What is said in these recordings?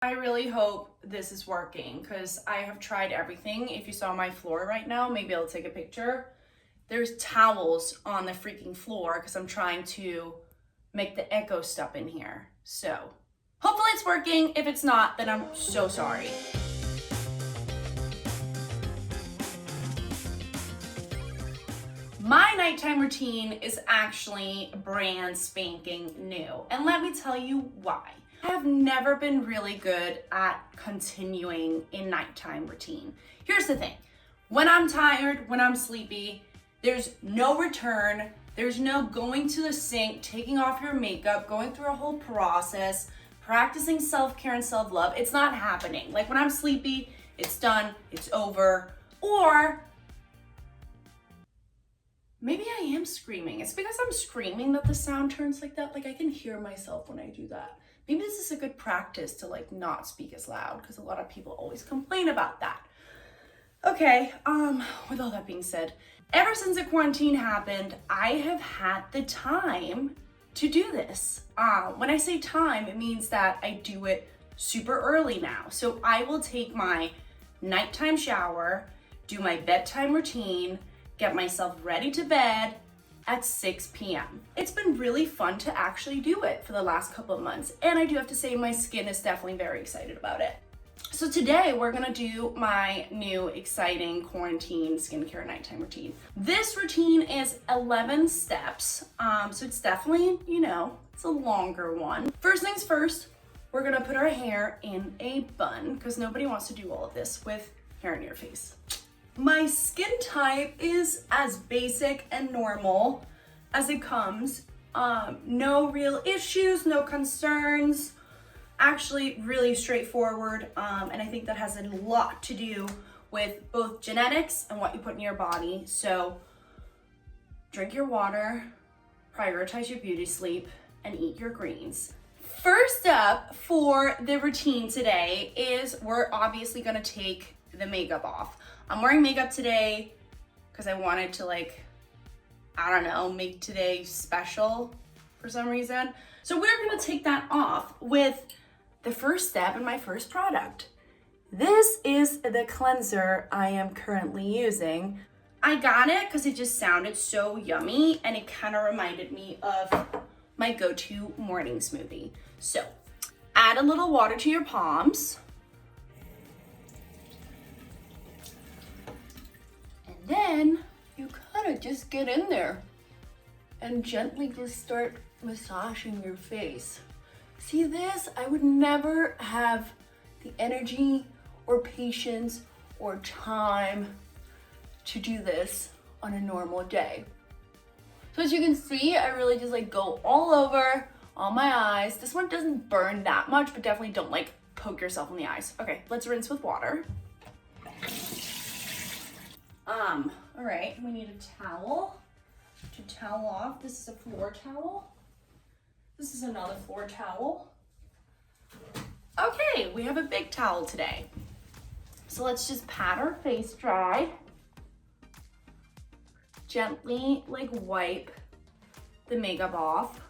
I really hope this is working because I have tried everything. If you saw my floor right now, maybe I'll take a picture. There's towels on the freaking floor because I'm trying to make the echo stop in here. So hopefully it's working. If it's not, then I'm so sorry. My nighttime routine is actually brand spanking new. And let me tell you why. I have never been really good at continuing a nighttime routine. Here's the thing. When I'm tired, when I'm sleepy, there's no return. There's no going to the sink, taking off your makeup, going through a whole process, practicing self-care and self-love. It's not happening. Like when I'm sleepy, it's done, it's over. Or maybe I am screaming. It's because I'm screaming that the sound turns like that. Like I can hear myself when I do that. Maybe this is a good practice to like not speak as loud because a lot of people always complain about that. Okay, with all that being said, ever since the quarantine happened, I have had the time to do this. When I say time, it means that I do it super early now. So I will take my nighttime shower, do my bedtime routine, get myself ready to bed at 6 p.m. It's been really fun to actually do it for the last couple of months. And I do have to say my skin is definitely very excited about it. So today we're gonna do my new exciting quarantine skincare nighttime routine. This routine is 11 steps. So it's definitely, it's a longer one. First things first, we're gonna put our hair in a bun because nobody wants to do all of this with hair in your face. My skin type is as basic and normal as it comes. No real issues, no concerns. Actually really straightforward. And I think that has a lot to do with both genetics and what you put in your body. So drink your water, prioritize your beauty sleep, and eat your greens. First up for the routine today is we're obviously gonna take the makeup off. I'm wearing makeup today because I wanted to make today special for some reason. So we're gonna take that off with the first step in my first product. This is the cleanser I am currently using. I got it because it just sounded so yummy and it kind of reminded me of my go-to morning smoothie. So add a little water to your palms. Then you kind of just get in there and gently just start massaging your face. See this? I would never have the energy or patience or time to do this on a normal day. So as you can see, I really just go all over on my eyes. This one doesn't burn that much, but definitely don't poke yourself in the eyes. Okay, let's rinse with water. All right, we need a towel to towel off. This is a floor towel. This is another floor towel. Okay, we have a big towel today. So let's just pat our face dry. Gently wipe the makeup off.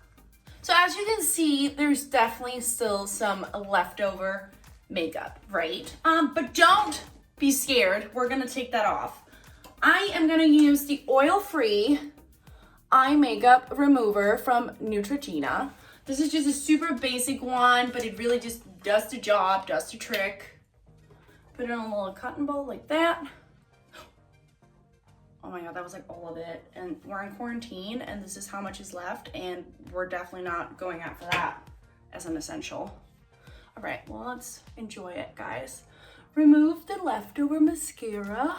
So as you can see, there's definitely still some leftover makeup, right? But don't be scared, we're gonna take that off. I am gonna use the oil-free eye makeup remover from NEUTROGENA. This is just a super basic one, but it really just does the job, does the trick. Put it in a little cotton ball like that. Oh my God, that was all of it. And we're in quarantine and this is how much is left and we're definitely not going out for that as an essential. All right, well, let's enjoy it, guys. Remove the leftover mascara.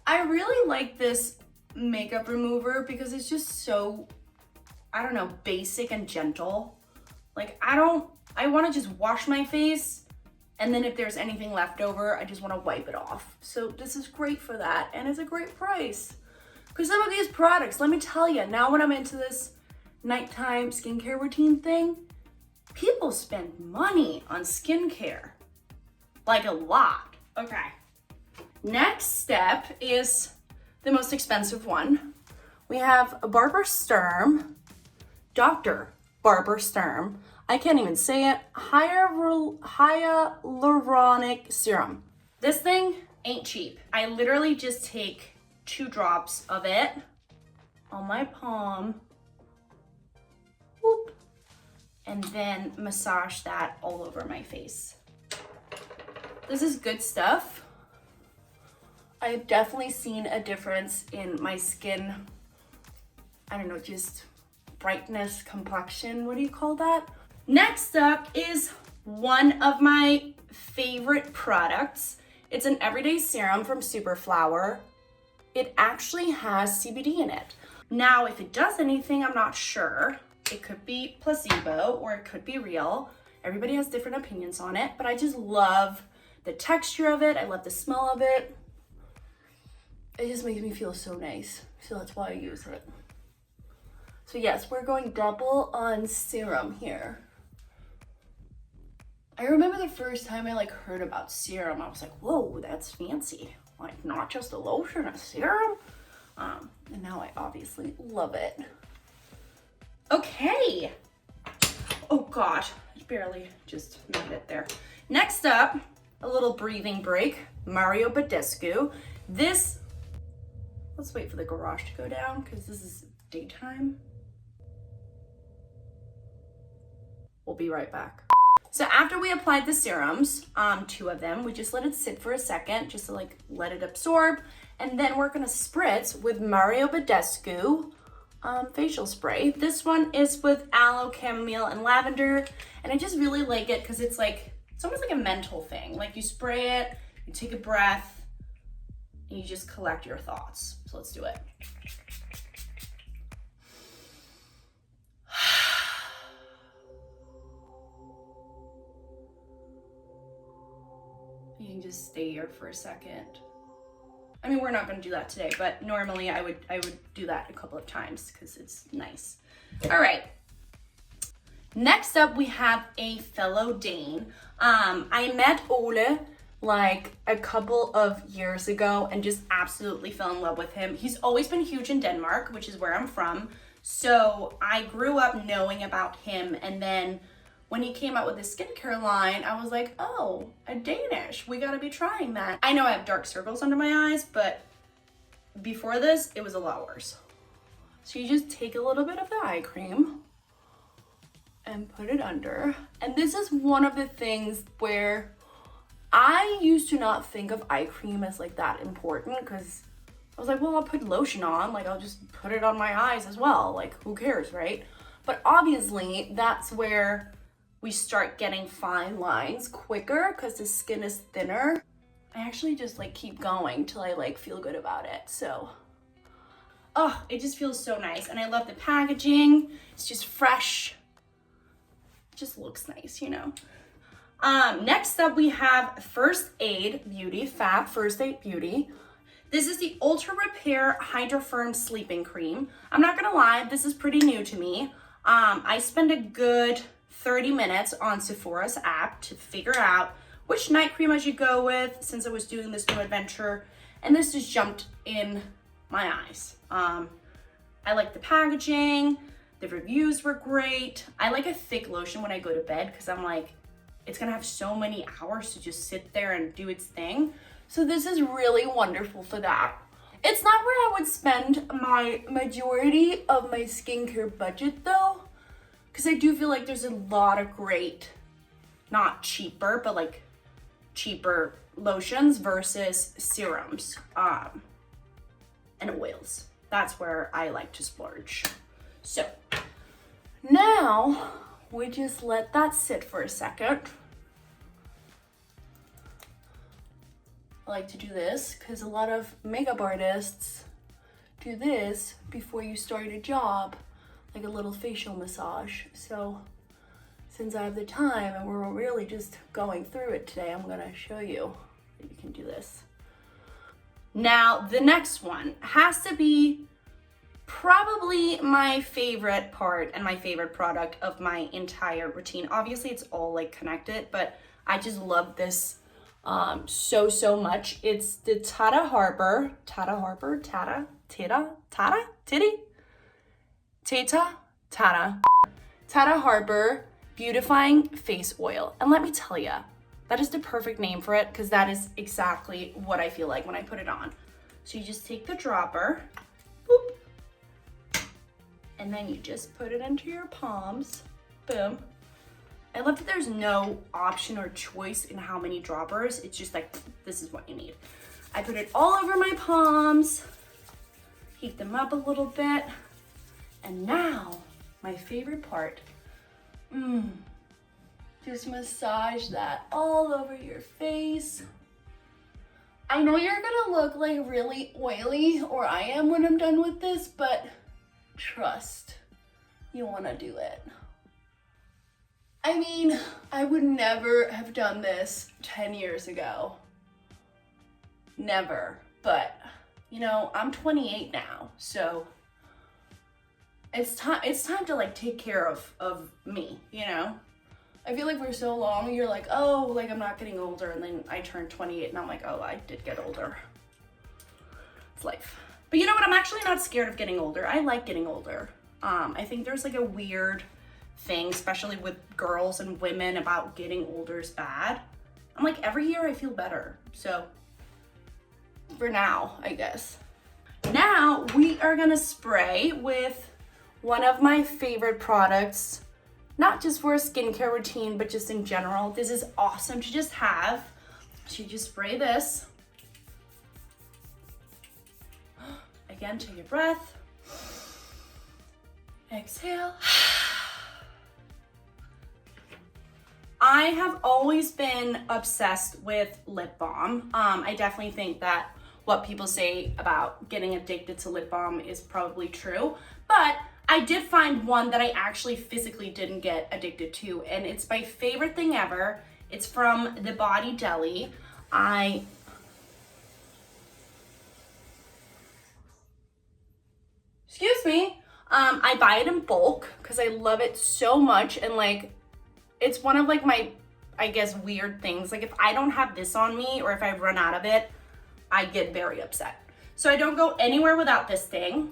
I really like this makeup remover because it's just so, basic and gentle. I want to just wash my face and then if there's anything left over, I just want to wipe it off. So this is great for that and it's a great price. Because some of these products, let me tell you, now when I'm into this nighttime skincare routine thing, people spend money on skincare. A lot. Okay. Next step is the most expensive one. We have a Dr. Barbara Sturm I can't even say it, hyaluronic serum. This thing ain't cheap. I literally just take 2 drops of it on my palm, whoop, and then massage that all over my face. This is good stuff. I've definitely seen a difference in my skin. I don't know, just brightness, complexion, what do you call that? Next up is one of my favorite products. It's an everyday serum from Superflower. It actually has CBD in it. Now, if it does anything, I'm not sure. It could be placebo or it could be real. Everybody has different opinions on it, but I just love the texture of it. I love the smell of it. It just makes me feel so nice. So that's why I use it. So yes, we're going double on serum here. I remember the first time I heard about serum, I was like, whoa, that's fancy. Like, not just a lotion, a serum. And now I obviously love it. Okay. Oh God, I barely just made it there. Next up, a little breathing break, BADESCU. This, let's wait for the garage to go down because this is daytime. We'll be right back. So after we applied the serums, 2 of them, we just let it sit for a second just to let it absorb. And then we're gonna spritz with BADESCU facial spray. This one is with aloe, chamomile, and lavender. And I just really like it because it's almost like a mental thing. Like, you spray it, you take a breath, and you just collect your thoughts. So let's do it. You can just stay here for a second. I mean, we're not gonna do that today, but normally I would do that a couple of times because it's nice. All right. Next up, we have a fellow Dane. I met Ole a couple of years ago and just absolutely fell in love with him. He's always been huge in Denmark, which is where I'm from. So I grew up knowing about him, and then when he came out with his skincare line, I was like, oh, a Danish, we gotta be trying that. I know I have dark circles under my eyes, but before this, it was a lot worse. So you just take a little bit of the eye cream and put it under. And this is one of the things where I used to not think of eye cream as that important, because I was like, well, I'll put lotion on, I'll just put it on my eyes as well, who cares, right? But obviously that's where we start getting fine lines quicker because the skin is thinner. I actually just keep going till I feel good about it. So, oh, it just feels so nice. And I love the packaging. It's just fresh. It just looks nice, you know. Next up, we have First Aid Beauty, Fab First Aid Beauty. This is the Ultra Repair HYDRA-FIRM Sleeping Cream. I'm not gonna lie, this is pretty new to me. I spend a good 30 minutes on Sephora's app to figure out which night cream I should go with since I was doing this new adventure, and this just jumped in my eyes. I like the packaging, the reviews were great. I like a thick lotion when I go to bed because I'm it's gonna have so many hours to just sit there and do its thing. So this is really wonderful for that. It's not where I would spend my majority of my skincare budget though, because I do feel there's a lot of great, not cheaper, but cheaper lotions versus serums and oils. That's where I like to splurge. So now we just let that sit for a second. I like to do this because a lot of makeup artists do this before you start a job, a little facial massage. So since I have the time and we're really just going through it today, I'm gonna show you that you can do this. Now, the next one has to be probably my favorite part and my favorite product of my entire routine. Obviously, it's all connected, but I just love this so much. It's the TATA Harper, TATA Harper Beautifying Face Oil. And let me tell you, that is the perfect name for it because that is exactly what I feel like when I put it on. So you just take the dropper, boop, and then you just put it into your palms, boom. I love that there's no option or choice in how many droppers. It's just like, this is what you need. I put it all over my palms, heat them up a little bit, and now my favorite part, just massage that all over your face. I know you're gonna look like really oily, or I am when I'm done with this, but trust, you wanna do it. I mean, I would never have done this 10 years ago. Never. But, you know, I'm 28 now, so it's time to like take care of me, you know? I feel like for so long you're like, oh, like I'm not getting older, and then I turned 28 and I'm like, oh, I did get older. It's life. But you know what? I'm actually not scared of getting older. I like getting older. I think there's like a weird thing, especially with girls and women, about getting older is bad. I'm like, every year I feel better. So for now, I guess. Now we are gonna spray with one of my favorite products, not just for a skincare routine, but just in general. This is awesome to just have. So you just spray this. Again, take a breath. Exhale. I have always been obsessed with lip balm. I definitely think that what people say about getting addicted to lip balm is probably true, but I did find one that I actually physically didn't get addicted to, and it's my favorite thing ever. It's from the Body DELI. Excuse me. I buy it in bulk because I love it so much, and like, it's one of like my, I guess, weird things. Like if I don't have this on me, or if I run out of it, I get very upset. So I don't go anywhere without this thing.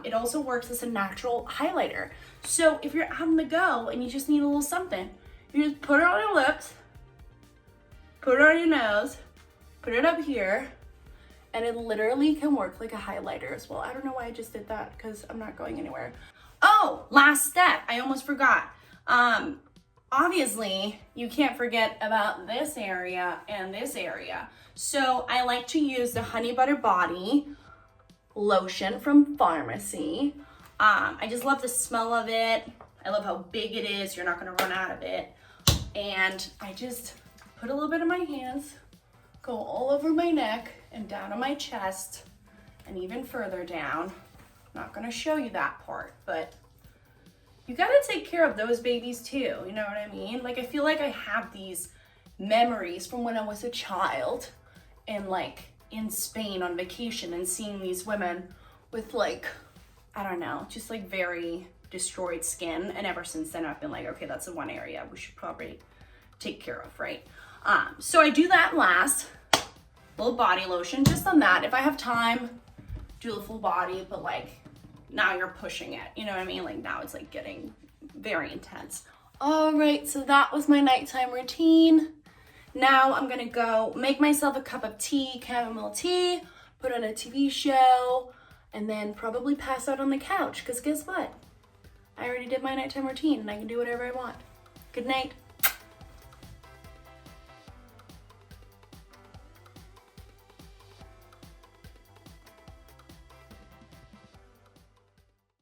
It also works as a natural highlighter. So if you're on the go and you just need a little something, you just put it on your lips, put it on your nose, put it up here, and it literally can work like a highlighter as well. I don't know why I just did that because I'm not going anywhere. Oh, last step, I almost forgot. Obviously, you can't forget about this area and this area. So I like to use the Honey Butter Body Lotion from Pharmacy. I just love the smell of it. I love how big it is. You're not gonna run out of it. And I just put a little bit in my hands, go all over my neck and down on my chest and even further down. I'm not gonna show you that part, but you gotta take care of those babies too, you know what I mean? Like, I feel like I have these memories from when I was a child and like in Spain on vacation and seeing these women with like, I don't know, just like very destroyed skin. And ever since then I've been like, okay, that's the one area we should probably take care of, right? So I do that last, little body lotion just on that. If I have time, do the full body, but like, now you're pushing it, you know what I mean? Like now it's like getting very intense. All right, so that was my nighttime routine. Now I'm gonna go make myself a cup of tea, chamomile tea, put on a TV show, and then probably pass out on the couch, because guess what? I already did my nighttime routine and I can do whatever I want. Good night.